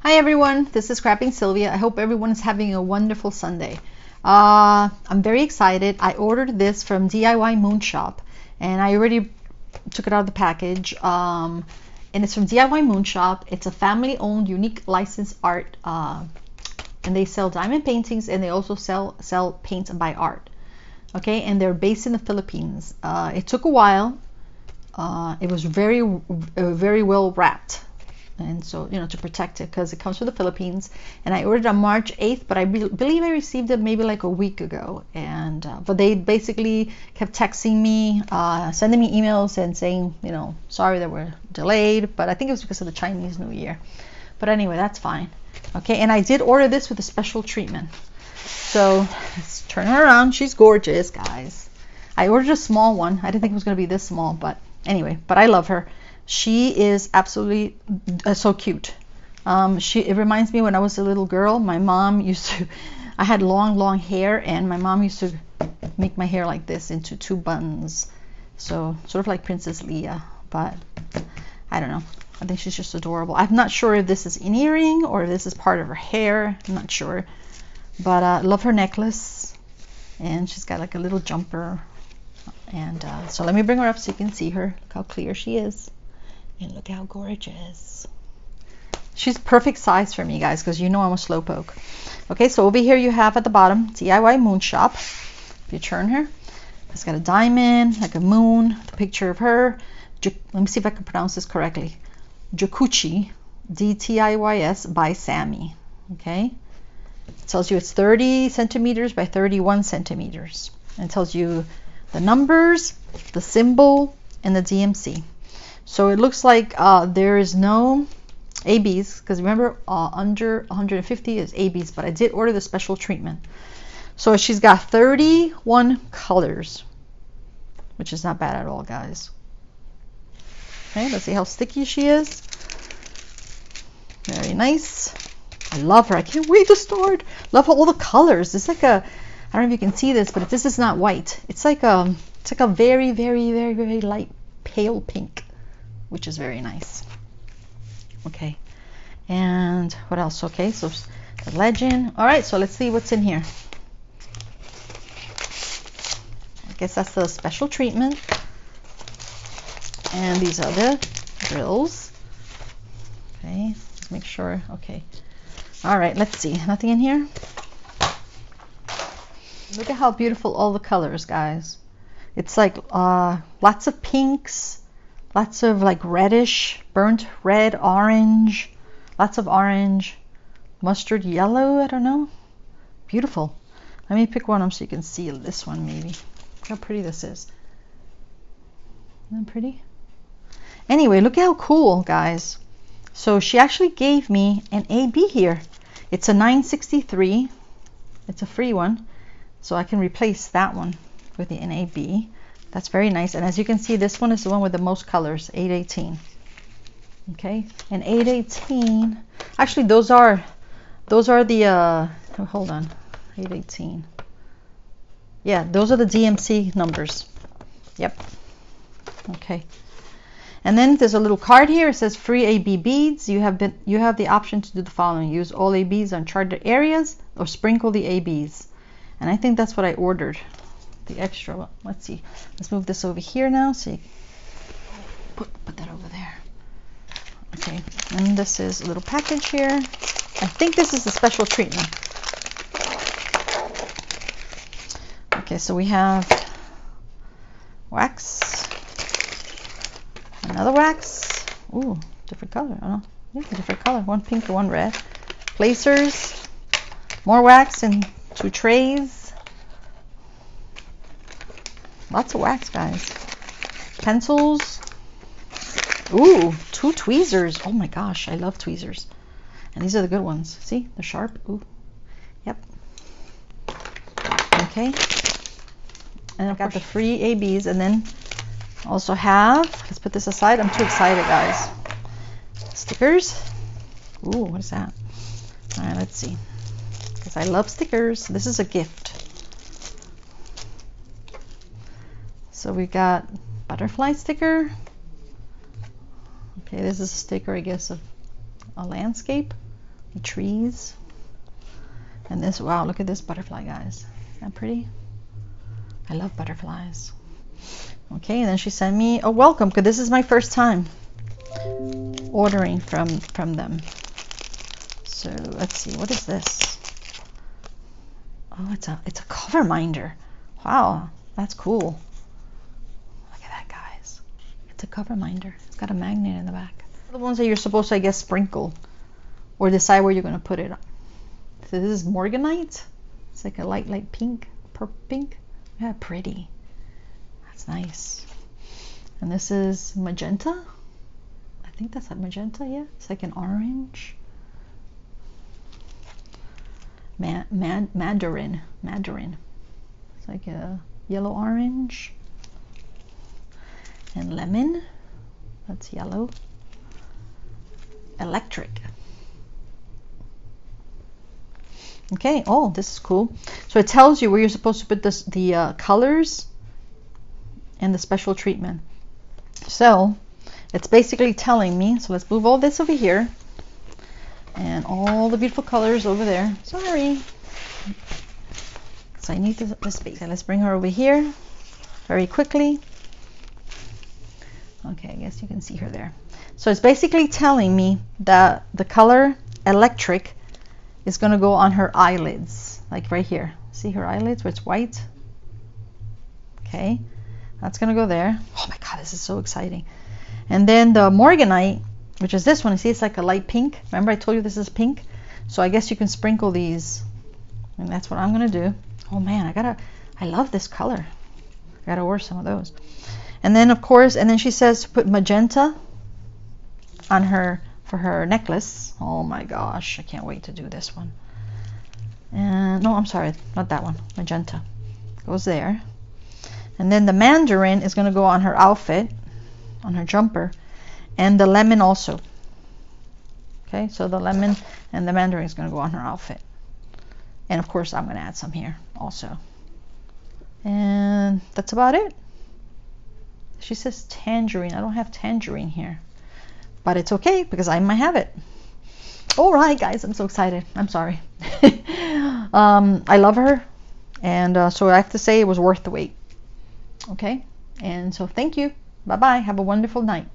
Hi everyone, this is Crafty Sylvia. I hope everyone is having a wonderful Sunday. I'm very excited. I ordered this from DIY Moonshop and I already took it out of the package. And it's from DIY Moonshop. It's a family-owned, unique licensed art, and they sell diamond paintings and they also sell paints by art. Okay, and they're based in the Philippines. It took a while. It was very well wrapped. And so, you know, to protect it because it comes from the Philippines, and I ordered on March 8th, but I believe I received it maybe like a week ago. And but they basically kept texting me, sending me emails and saying, you know, sorry that we're delayed, but I think it was because of the Chinese New Year. But anyway, that's fine. Okay, and I did order this with a special treatment. So let's turn her around. She's gorgeous, guys. I ordered a small one. I didn't think it was going to be this small, but anyway, but I love her. She is absolutely so cute. It reminds me when I was a little girl, my mom used to, I had long hair, and my mom used to make my hair like this into two buns. So sort of like Princess Leia, but I don't know. I think she's just adorable. I'm not sure if this is an earring or if this is part of her hair. I'm not sure. But I love her necklace, and she's got like a little jumper. And so let me bring her up so you can see her. Look how clear she is. And look how gorgeous. She's perfect size for me, guys, because you know I'm a slowpoke. Okay, so over here you have at the bottom DIY Moonshop. If you turn her, it's got a diamond, like a moon, the picture of her. Let me see if I can pronounce this correctly. Yukochi Dtiys by Samy. Okay, it tells you it's 30 centimeters by 31 centimeters. And it tells you the numbers, the symbol, and the DMC. So it looks like there is no ABs, because remember under 150 is ABs, but I did order the special treatment. So she's got 31 colors, which is not bad at all, guys. Okay, let's see how sticky she is. Very nice. I love her. I can't wait to start. Love all the colors. It's like a, I don't know if you can see this, but this is not white. It's like a very light pale pink, which is very nice. Okay, and what else? Okay, so the legend. All right, so let's see what's in here. I guess that's the special treatment, and these are the drills. Okay, let's make sure. Okay, all right, let's see. Nothing in here. Look at how beautiful all the colors, guys. It's like lots of pinks, lots of like reddish, burnt red, orange, lots of orange, mustard yellow, I don't know. Beautiful. Let me pick one up so you can see this one maybe. Look how pretty this is. Isn't that pretty? Anyway, look how cool, guys. So she actually gave me an AB here. It's a 963. It's a free one. So I can replace that one with the NAB. That's very nice. And as you can see, this one is the one with the most colors, 818. Okay, and 818. Actually, those are the oh, hold on, 818. Yeah, those are the DMC numbers. Yep. Okay. And then there's a little card here. It says free AB beads. You have the option to do the following: use all ABs on charted areas or sprinkle the ABs. And I think that's what I ordered. The extra one. Let's see. Let's move this over here now. So you put that over there. Okay. And this is a little package here. I think this is the special treatment. Okay, so we have wax. Another wax. Ooh, different color. Oh, yeah, different color. One pink and one red. Placers. More wax and 2 trays. Lots of wax, guys. Pencils. Ooh, 2 tweezers. Oh my gosh, I love tweezers. And these are the good ones. See, they're sharp. Ooh, yep. Okay. And I've got the free ABs, and then also have, let's put this aside. I'm too excited, guys. Stickers. Ooh, what is that? All right, let's see. Because I love stickers. This is a gift. So we got butterfly sticker. Okay, this is a sticker, I guess, of a landscape. The trees. And this, wow, look at this butterfly, guys. Isn't that pretty? I love butterflies. Okay, and then she sent me a welcome, because this is my first time ordering from them. So let's see, what is this? Oh, it's a cover minder. Wow, that's cool. Look at that, guys. It's a cover minder. It's got a magnet in the back. The ones that you're supposed to, I guess, sprinkle or decide where you're going to put it. So this is Morganite. It's like a light pink, purple pink. Yeah, pretty. That's nice. And this is magenta. I think that's like magenta, yeah. It's like an orange. Mandarin. It's like a yellow orange. And lemon. That's yellow. Electric. Okay, oh, this is cool. So it tells you where you're supposed to put the colors and the special treatment. So it's basically telling me, so let's move all this over here and all the beautiful colors over there. Sorry. So I need this space. Okay, let's bring her over here very quickly. Okay, I guess you can see her there. So it's basically telling me that the color electric is going to go on her eyelids, like right here. See her eyelids where it's white? Okay, that's going to go there. Oh my God, this is so exciting. And then the Morganite, which is this one, you see it's like a light pink. Remember I told you this is pink? So I guess you can sprinkle these, and that's what I'm going to do. Oh man, I love this color. I gotta order some of those. And then of course, and then she says to put magenta on her, for her necklace. Oh my gosh, I can't wait to do this one. And no, I'm sorry, not that one. Magenta goes there. And then the mandarin is going to go on her outfit, on her jumper, and the lemon also. Okay, so the lemon and the mandarin is going to go on her outfit. And of course, I'm going to add some here also. And that's about it. She says tangerine. I don't have tangerine here, but it's okay because I might have it. All right, guys, I'm so excited. I'm sorry. I love her, and so I have to say it was worth the wait. Okay, and so thank you. Bye bye. Have a wonderful night.